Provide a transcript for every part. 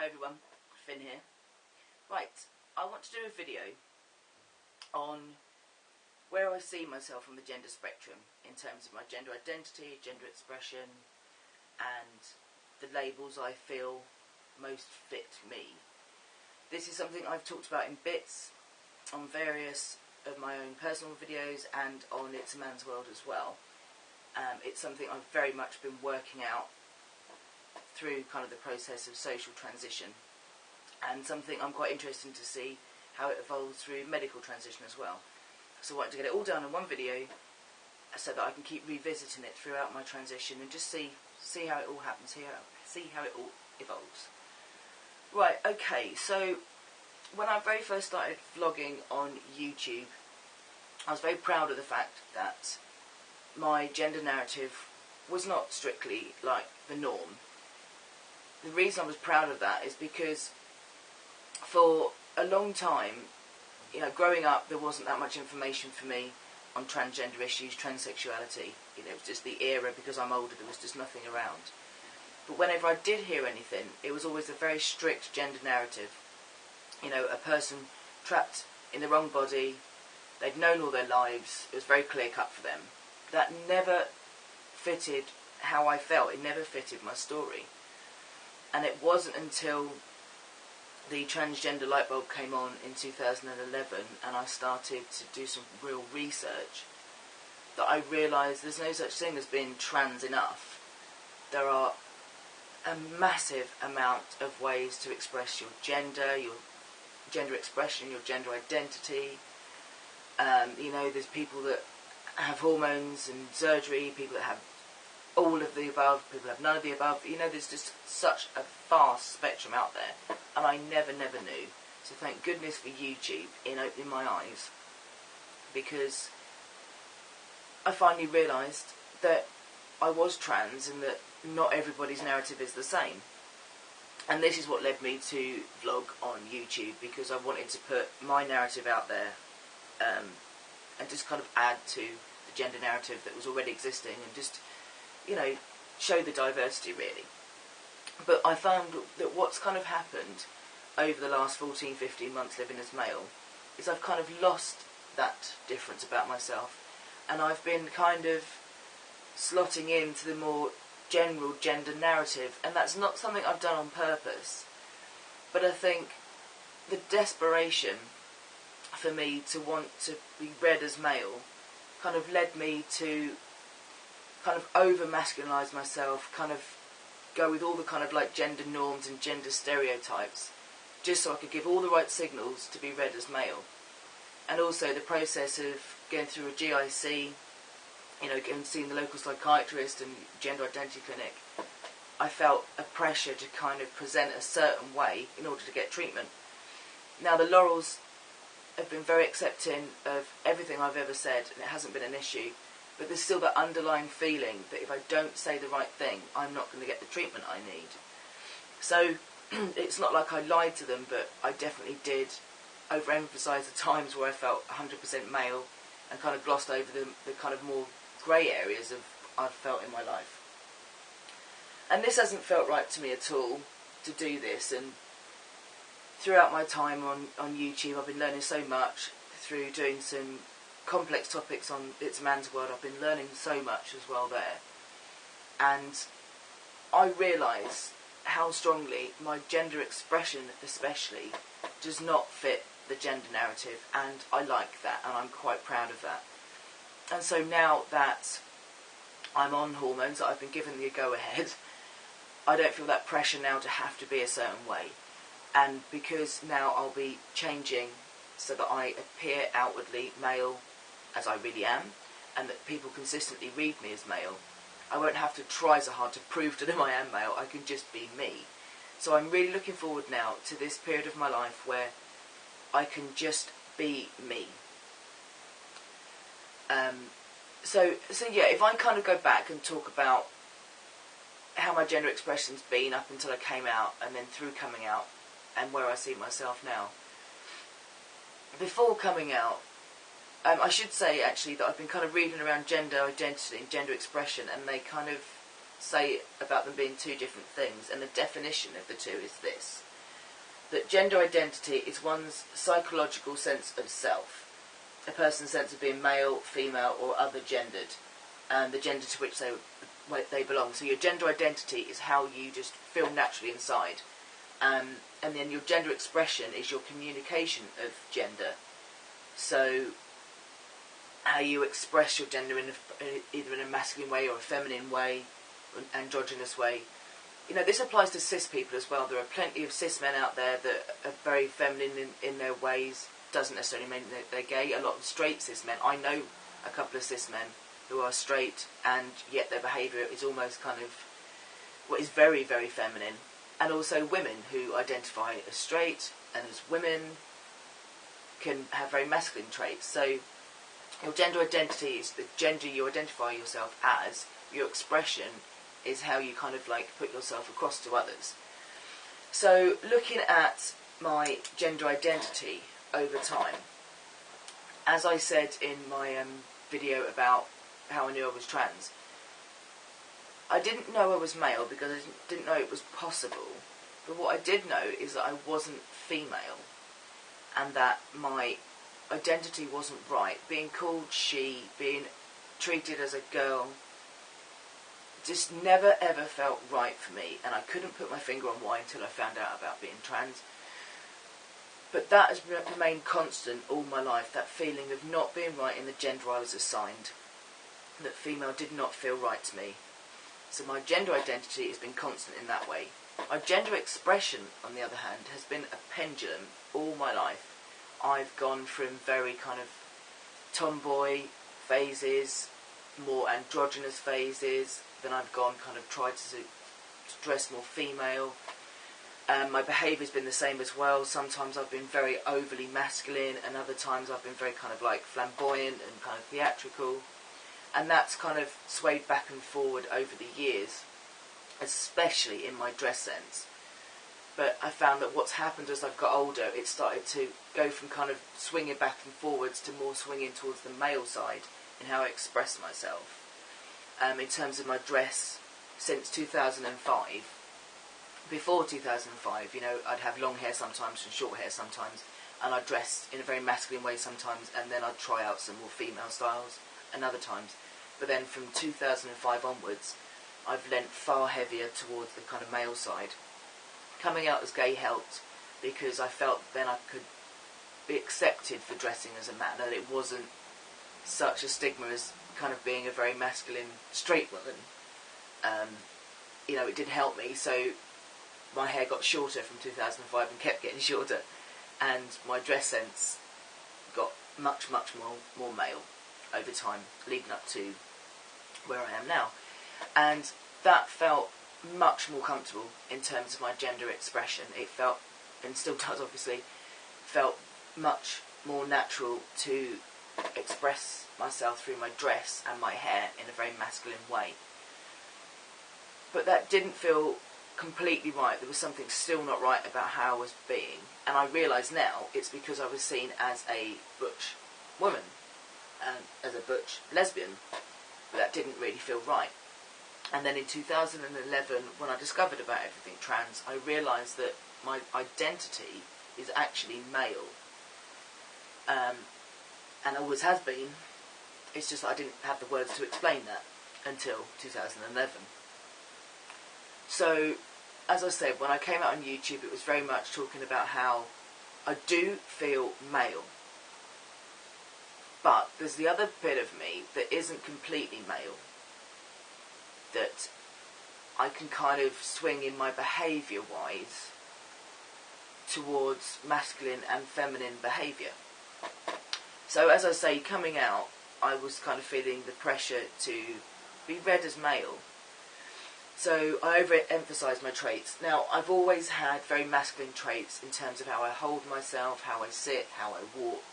everyone, Finn here. Right, I want to do a video on where I see myself on the gender spectrum in terms of my gender identity, gender expression, and the labels I feel most fit me. This is something I've talked about in bits on various of my own personal videos and on It's a Man's World as well. It's something I've very much been working out through kind of the process of social transition, and something I'm quite interested to see how it evolves through medical transition as well. So I wanted to get it all done in one video so that I can keep revisiting it throughout my transition and just see how it all happens, see how it all evolves. Right, okay, so when I very first started vlogging on YouTube, I was very proud of the fact that my gender narrative was not strictly like the norm. The reason I was proud of that is because for a long time, growing up, there wasn't that much information for me on transgender issues, transsexuality. It was just the era, because I'm older, there was just nothing around. But whenever I did hear anything, it was always a very strict gender narrative. A person trapped in the wrong body, they'd known all their lives, it was very clear cut for them. That never fitted how I felt, it never fitted my story. And it wasn't until the transgender light bulb came on in 2011 and I started to do some real research that I realised there's no such thing as being trans enough. There are a massive amount of ways to express your gender expression, your gender identity. There's people that have hormones and surgery, people that have all of the above, people have none of the above. There's just such a vast spectrum out there, and I never knew. So thank goodness for YouTube in opening my eyes, because I finally realised that I was trans and that not everybody's narrative is the same. And this is what led me to vlog on YouTube, because I wanted to put my narrative out there and just kind of add to the gender narrative that was already existing, and just show the diversity really. But I found that what's kind of happened over the last 14-15 months living as male is I've kind of lost that difference about myself, and I've been kind of slotting into the more general gender narrative, and that's not something I've done on purpose, but I think the desperation for me to want to be read as male kind of led me to kind of over-masculinise myself, kind of go with all the kind of like gender norms and gender stereotypes, just so I could give all the right signals to be read as male. And also the process of going through a GIC, and seeing the local psychiatrist and gender identity clinic, I felt a pressure to kind of present a certain way in order to get treatment. Now the Laurels have been very accepting of everything I've ever said, and it hasn't been an issue. But there's still that underlying feeling that if I don't say the right thing, I'm not going to get the treatment I need. So it's not like I lied to them, but I definitely did overemphasise the times where I felt 100% male and kind of glossed over the kind of more grey areas I've felt in my life. And this hasn't felt right to me at all, to do this. And throughout my time on YouTube, I've been learning so much through doing some complex topics on It's a Man's World. I've been learning so much as well there, and I realise how strongly my gender expression especially does not fit the gender narrative, and I like that, and I'm quite proud of that. And so now that I'm on hormones, that I've been given the go-ahead, I don't feel that pressure now to have to be a certain way. And because now I'll be changing so that I appear outwardly male as I really am, and that people consistently read me as male, I won't have to try so hard to prove to them I am male. I can just be me. So I'm really looking forward now to this period of my life where I can just be me. So yeah, if I kind of go back and talk about how my gender expression's been up until I came out, and then through coming out, and where I see myself now. Before coming out, I should say actually that I've been kind of reading around gender identity and gender expression, and they kind of say about them being two different things, and the definition of the two is this. that gender identity is one's psychological sense of self, a person's sense of being male, female or other gendered, and the gender to which they belong. So your gender identity is how you just feel naturally inside, and then your gender expression is your communication of gender. So how you express your gender either in a masculine way or a feminine way, an androgynous way. You know, this applies to cis people as well. There are plenty of cis men out there that are very feminine in their ways. Doesn't necessarily mean that they're gay. A lot of straight cis men. I know a couple of cis men who are straight, and yet their behaviour is almost kind of, well, is very, very feminine. And also women who identify as straight and as women can have very masculine traits. So your gender identity is the gender you identify yourself as. Your expression is how you kind of like put yourself across to others. So looking at my gender identity over time, as I said in my video about how I knew I was trans, I didn't know I was male because I didn't know it was possible. But what I did know is that I wasn't female, and that my identity wasn't right. Being called she, being treated as a girl, just never ever felt right for me, and I couldn't put my finger on why until I found out about being trans. But that has remained constant all my life, that feeling of not being right in the gender I was assigned, that female did not feel right to me. So my gender identity has been constant in that way. My gender expression, on the other hand, has been a pendulum all my life. I've gone from very kind of tomboy phases, more androgynous phases, then I've gone kind of tried to dress more female. My behaviour's been the same as well. Sometimes I've been very overly masculine, and other times I've been very kind of like flamboyant and kind of theatrical. And that's kind of swayed back and forward over the years, especially in my dress sense. But I found that what's happened as I've got older, it started to go from kind of swinging back and forwards to more swinging towards the male side in how I express myself. In terms of my dress, since 2005, before 2005, you know, I'd have long hair sometimes and short hair sometimes, and I'd dress in a very masculine way sometimes, and then I'd try out some more female styles and other times. But then from 2005 onwards, I've leant far heavier towards the kind of male side. Coming out as gay helped, because I felt then I could be accepted for dressing as a man, and it wasn't such a stigma as kind of being a very masculine straight woman. You know, it did help me. So my hair got shorter from 2005 and kept getting shorter, and my dress sense got much more male over time, leading up to where I am now. And that felt much more comfortable in terms of my gender expression. It felt, and still does obviously, felt much more natural to express myself through my dress and my hair in a very masculine way. But that didn't feel completely right. There was something still not right about how I was being, and I realise now it's because I was seen as a butch woman and as a butch lesbian, but that didn't really feel right. And then in 2011, when I discovered about everything trans, I realised that my identity is actually male, and always has been. It's just that I didn't have the words to explain that until 2011. So, as I said, when I came out on YouTube, it was very much talking about how I do feel male, but there's the other bit of me that isn't completely male, that I can kind of swing in my behaviour-wise towards masculine and feminine behaviour. So, as I say, coming out, I was kind of feeling the pressure to be read as male. So I overemphasised my traits. Now, I've always had very masculine traits in terms of how I hold myself, how I sit, how I walk.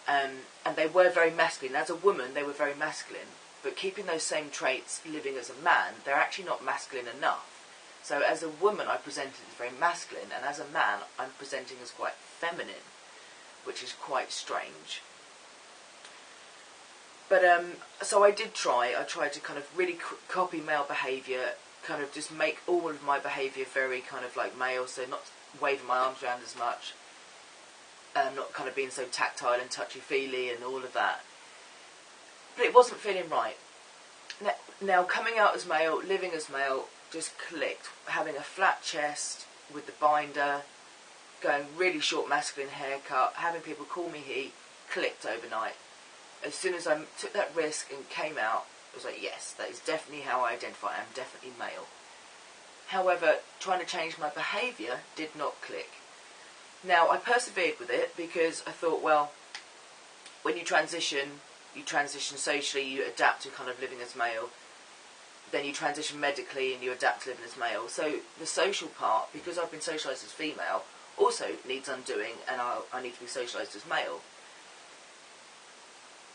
And they were very masculine. As a woman, they were very masculine. But keeping those same traits living as a man, they're actually not masculine enough. So as a woman, I presented as very masculine, and as a man, I'm presenting as quite feminine, which is quite strange. But, so I tried to kind of really copy male behaviour, kind of just make all of my behaviour very kind of like male, so not waving my arms around as much, not kind of being so tactile and touchy-feely and all of that. But it wasn't feeling right. Now, coming out as male, living as male, just clicked. Having a flat chest with the binder, going really short masculine haircut, having people call me he, clicked overnight. As soon as I took that risk and came out, I was like, yes, that is definitely how I identify. I'm definitely male. However, trying to change my behaviour did not click. Now, I persevered with it because I thought, well, when you transition socially, you adapt to kind of living as male. Then you transition medically and you adapt to living as male. So the social part, because I've been socialised as female, also needs undoing, and I need to be socialised as male.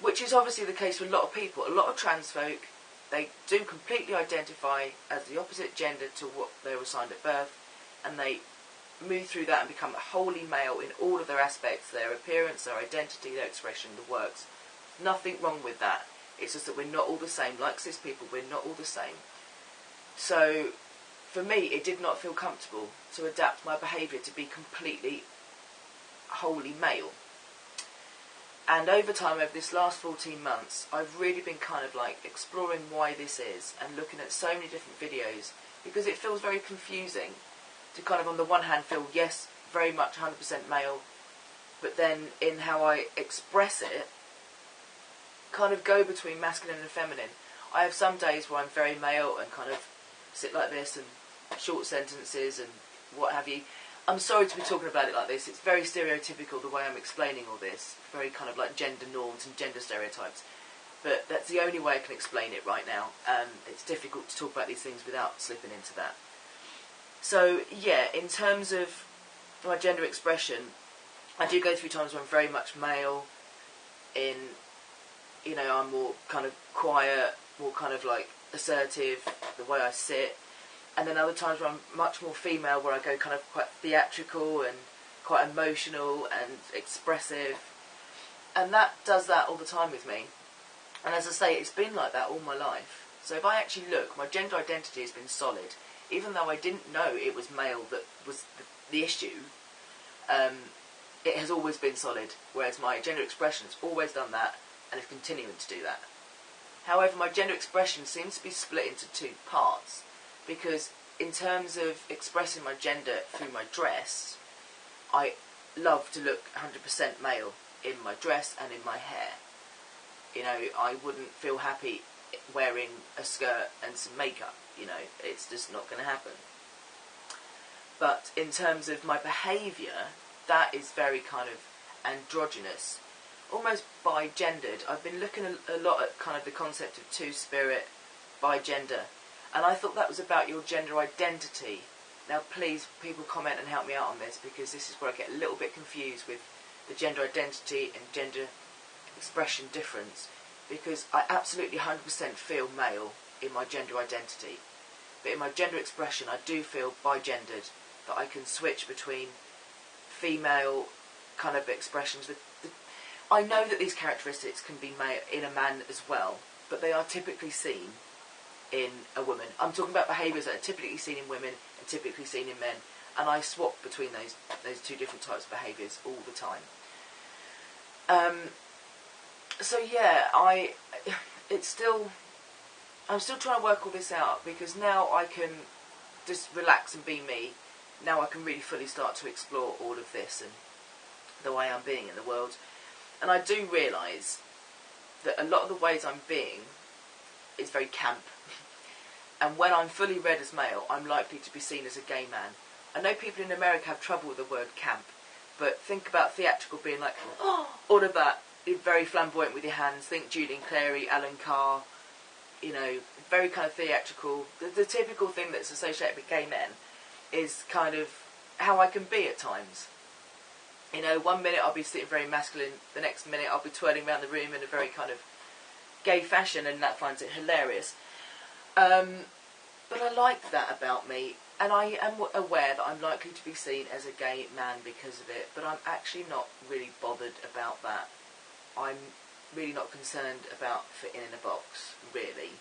Which is obviously the case for a lot of people. A lot of trans folk, they do completely identify as the opposite gender to what they were assigned at birth, and they move through that and become wholly male in all of their aspects, their appearance, their identity, their expression, the works. Nothing wrong with that. It's just that we're not all the same. Like cis people, we're not all the same. So, for me, it did not feel comfortable to adapt my behaviour to be completely wholly male. And over time, over this last 14 months, I've really been kind of like exploring why this is and looking at so many different videos, because it feels very confusing to kind of on the one hand feel, yes, very much 100% male, but then in how I express it, kind of go between masculine and feminine. I have some days where I'm very male and kind of sit like this and short sentences and what have you. I'm sorry to be talking about it like this. It's very stereotypical the way I'm explaining all this. Very kind of like gender norms and gender stereotypes. But that's the only way I can explain it right now. It's difficult to talk about these things without slipping into that. So, yeah, in terms of my gender expression, I do go through times where I'm very much male in, you know, I'm more kind of quiet, more kind of like assertive, the way I sit. And then other times where I'm much more female, where I go kind of quite theatrical and quite emotional and expressive. And that does that all the time with me. And as I say, it's been like that all my life. So if I actually look, my gender identity has been solid. Even though I didn't know it was male that was the issue, it has always been solid. Whereas my gender expression has always done that and is continuing to do that. However, my gender expression seems to be split into two parts. Because in terms of expressing my gender through my dress, I love to look 100% male in my dress and in my hair. You know, I wouldn't feel happy wearing a skirt and some makeup. You know, it's just not going to happen. But in terms of my behaviour, that is very kind of androgynous, almost bi-gendered. I've been looking a lot at kind of the concept of two-spirit, bi-gender. And I thought that was about your gender identity. Now, please, people comment and help me out on this, because this is where I get a little bit confused with the gender identity and gender expression difference. Because I absolutely 100% feel male in my gender identity. But in my gender expression, I do feel bi-gendered, that I can switch between female kind of expressions. I know that these characteristics can be male in a man as well, but they are typically seen in a woman. I'm talking about behaviours that are typically seen in women and typically seen in men, and I swap between those two different types of behaviours all the time. So yeah, I'm still trying to work all this out, because now I can just relax and be me. Now I can really fully start to explore all of this and the way I'm being in the world. And I do realise that a lot of the ways I'm being is very camp. And when I'm fully read as male, I'm likely to be seen as a gay man. I know people in America have trouble with the word camp, but think about theatrical being like, oh, all of that, very flamboyant with your hands. Think Julian Clary, Alan Carr, you know, very kind of theatrical. The typical thing that's associated with gay men is kind of how I can be at times. You know, one minute I'll be sitting very masculine, the next minute I'll be twirling around the room in a very kind of gay fashion, and that finds it hilarious. But I like that about me, and I am aware that I'm likely to be seen as a gay man because of it, but I'm actually not really bothered about that. I'm really not concerned about fitting in a box, really.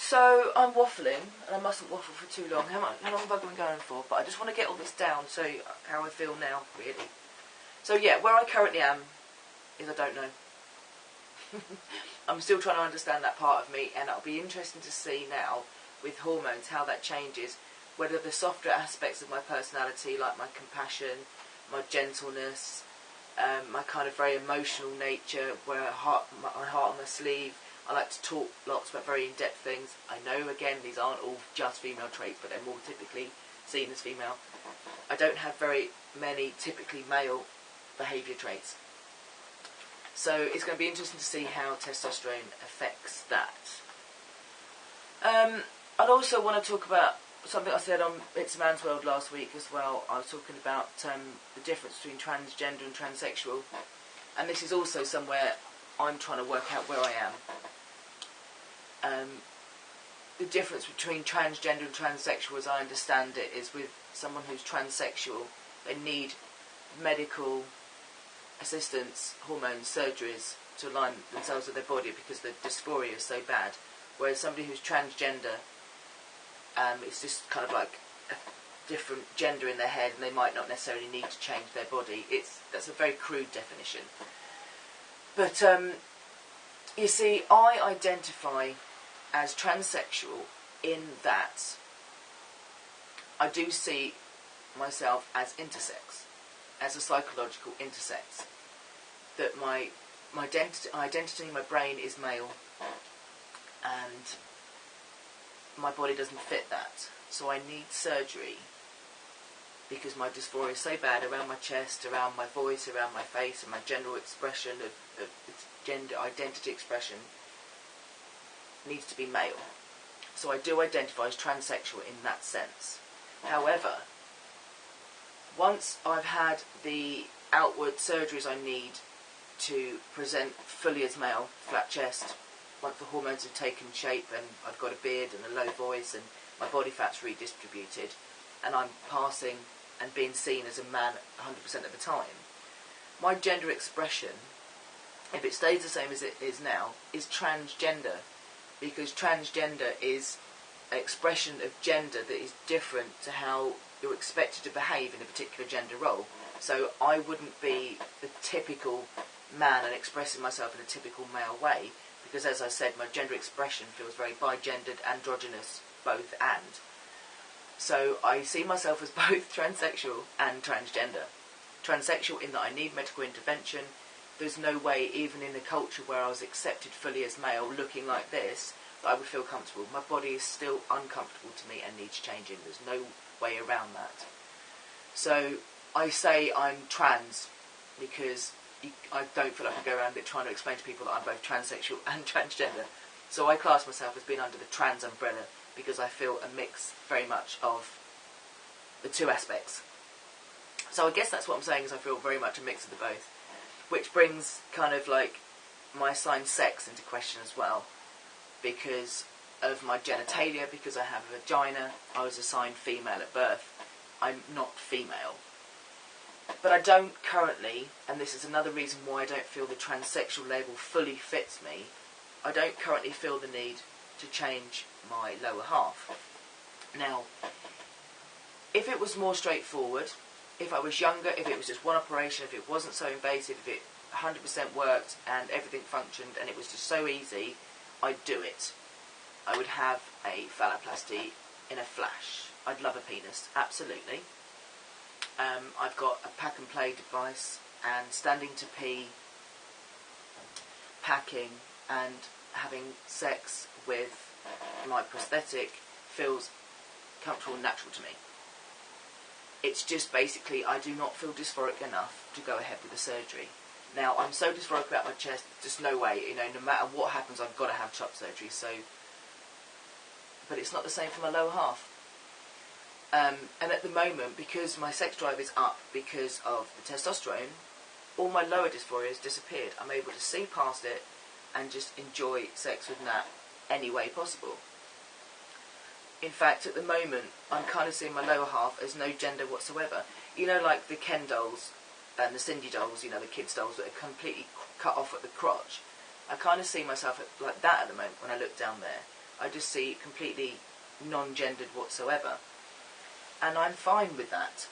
So I'm waffling, and I mustn't waffle for too long. How long have I been going for? But I just want to get all this down, so how I feel now, really. So yeah, where I currently am is I don't know. I'm still trying to understand that part of me, and it'll be interesting to see now with hormones how that changes, whether the softer aspects of my personality, like my compassion, my gentleness, my kind of very emotional nature, where my heart on my sleeve. I like to talk lots about very in-depth things. I know, again, these aren't all just female traits, but they're more typically seen as female. I don't have very many typically male behaviour traits. So it's going to be interesting to see how testosterone affects that. I'd also want to talk about something I said on It's a Man's World last week as well. I was talking about the difference between transgender and transsexual. And this is also somewhere I'm trying to work out where I am. The difference between transgender and transsexual, as I understand it, is with someone who's transsexual, they need medical assistance, hormones, surgeries to align themselves with their body because the dysphoria is so bad. Whereas somebody who's transgender, it's just kind of like a different gender in their head, and they might not necessarily need to change their body. That's a very crude definition. But you see, I identify as transsexual in that I do see myself as intersex, as a psychological intersex. That my identity in my brain is male, and my body doesn't fit that. So I need surgery because my dysphoria is so bad around my chest, around my voice, around my face, and my general expression of gender identity expression needs to be male. So I do identify as transsexual in that sense. However, once I've had the outward surgeries I need to present fully as male, flat chest, once the hormones have taken shape and I've got a beard and a low voice and my body fat's redistributed, and I'm passing and being seen as a man 100% of the time, my gender expression, if it stays the same as it is now, is transgender, because transgender is an expression of gender that is different to how you're expected to behave in a particular gender role. So I wouldn't be the typical man and expressing myself in a typical male way, because as I said, my gender expression feels very bi-gendered, androgynous, both and. So I see myself as both transsexual and transgender. Transsexual in that I need medical intervention. There's no way, even in a culture where I was accepted fully as male, looking like this, that I would feel comfortable. My body is still uncomfortable to me and needs changing. There's no way around that. So I say I'm trans because I don't feel like I go around it trying to explain to people that I'm both transsexual and transgender. So I class myself as being under the trans umbrella because I feel a mix very much of the two aspects. So I guess that's what I'm saying, is I feel very much a mix of the both. Which brings kind of like my assigned sex into question as well, because of my genitalia, because I have a vagina. I was assigned female at birth. I'm not female. But I don't currently, and this is another reason why I don't feel the transsexual label fully fits me, I don't currently feel the need to change my lower half. Now, if it was more straightforward, if I was younger, if it was just one operation, if it wasn't so invasive, if it 100% worked and everything functioned and it was just so easy, I'd do it. I would have a phalloplasty in a flash. I'd love a penis, absolutely. I've got a pack and play device, and standing to pee, packing and having sex with my prosthetic feels comfortable and natural to me. It's just basically I do not feel dysphoric enough to go ahead with the surgery. Now, I'm so dysphoric about my chest, just no way, no matter what happens, I've got to have chop surgery, so... But it's not the same for my lower half. And at the moment, because my sex drive is up because of the testosterone, all my lower dysphoria has disappeared. I'm able to see past it and just enjoy sex with Nat any way possible. In fact, at the moment, I'm kind of seeing my lower half as no gender whatsoever. You know, like the Ken dolls and the Cindy dolls, the kids' dolls that are completely cut off at the crotch. I kind of see myself like that at the moment when I look down there. I just see completely non-gendered whatsoever. And I'm fine with that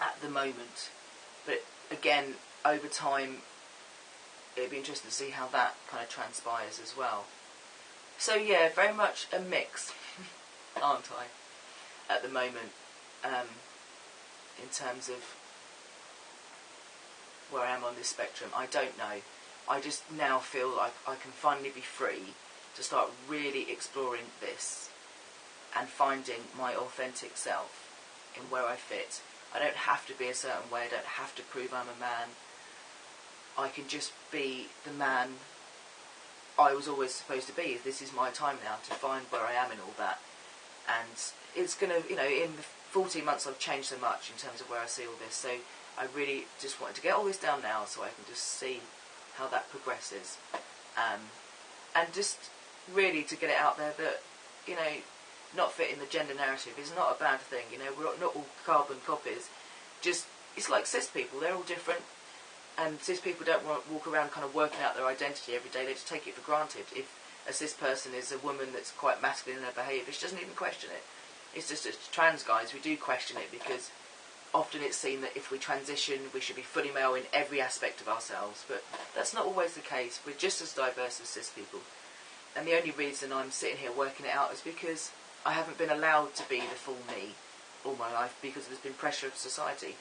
at the moment. But again, over time, it'd be interesting to see how that kind of transpires as well. So yeah, very much a mix, aren't I, at the moment, in terms of where I am on this spectrum. I don't know. I just now feel like I can finally be free to start really exploring this and finding my authentic self in where I fit. I don't have to be a certain way. I don't have to prove I'm a man. I can just be the man I was always supposed to be. This is my time now to find where I am in all that. And it's going to, in the 14 months I've changed so much in terms of where I see all this. So I really just wanted to get all this down now so I can just see how that progresses. And just really to get it out there that, not fitting the gender narrative is not a bad thing. We're not all carbon copies. Just, it's like cis people. They're all different. And cis people don't walk around kind of working out their identity every day. They just take it for granted. If a cis person is a woman that's quite masculine in her behaviour, she doesn't even question it. It's just as trans guys, we do question it because often it's seen that if we transition, we should be fully male in every aspect of ourselves. But that's not always the case. We're just as diverse as cis people. And the only reason I'm sitting here working it out is because I haven't been allowed to be the full me all my life because there's been pressure of society.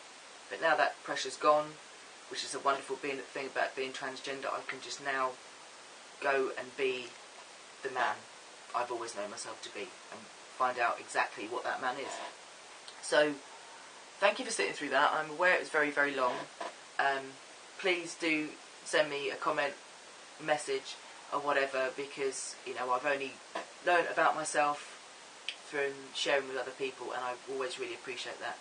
But now that pressure's gone, which is a wonderful thing about being transgender, I can just now go and be the man I've always known myself to be and find out exactly what that man is. So, thank you for sitting through that. I'm aware it was very, very long. Please do send me a comment, a message, or whatever, because, I've only learned about myself through sharing with other people, and I always really appreciate that.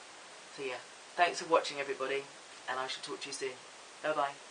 So yeah, thanks for watching everybody, and I shall talk to you soon. Bye bye.